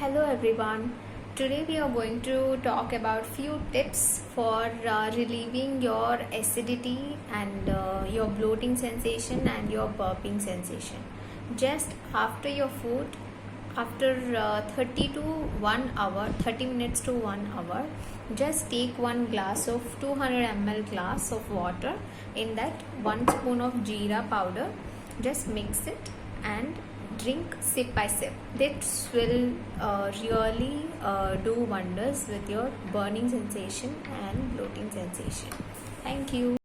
Hello everyone. Today we are going to talk about few tips for relieving your acidity and your bloating sensation and your burping sensation. Just after your food, after 30 minutes to 1 hour, just take one glass of 200 ml glass of water. In that 1 spoon of jeera powder, just mix it and drink sip by sip. This will really do wonders with your burning sensation and bloating sensation. Thank you.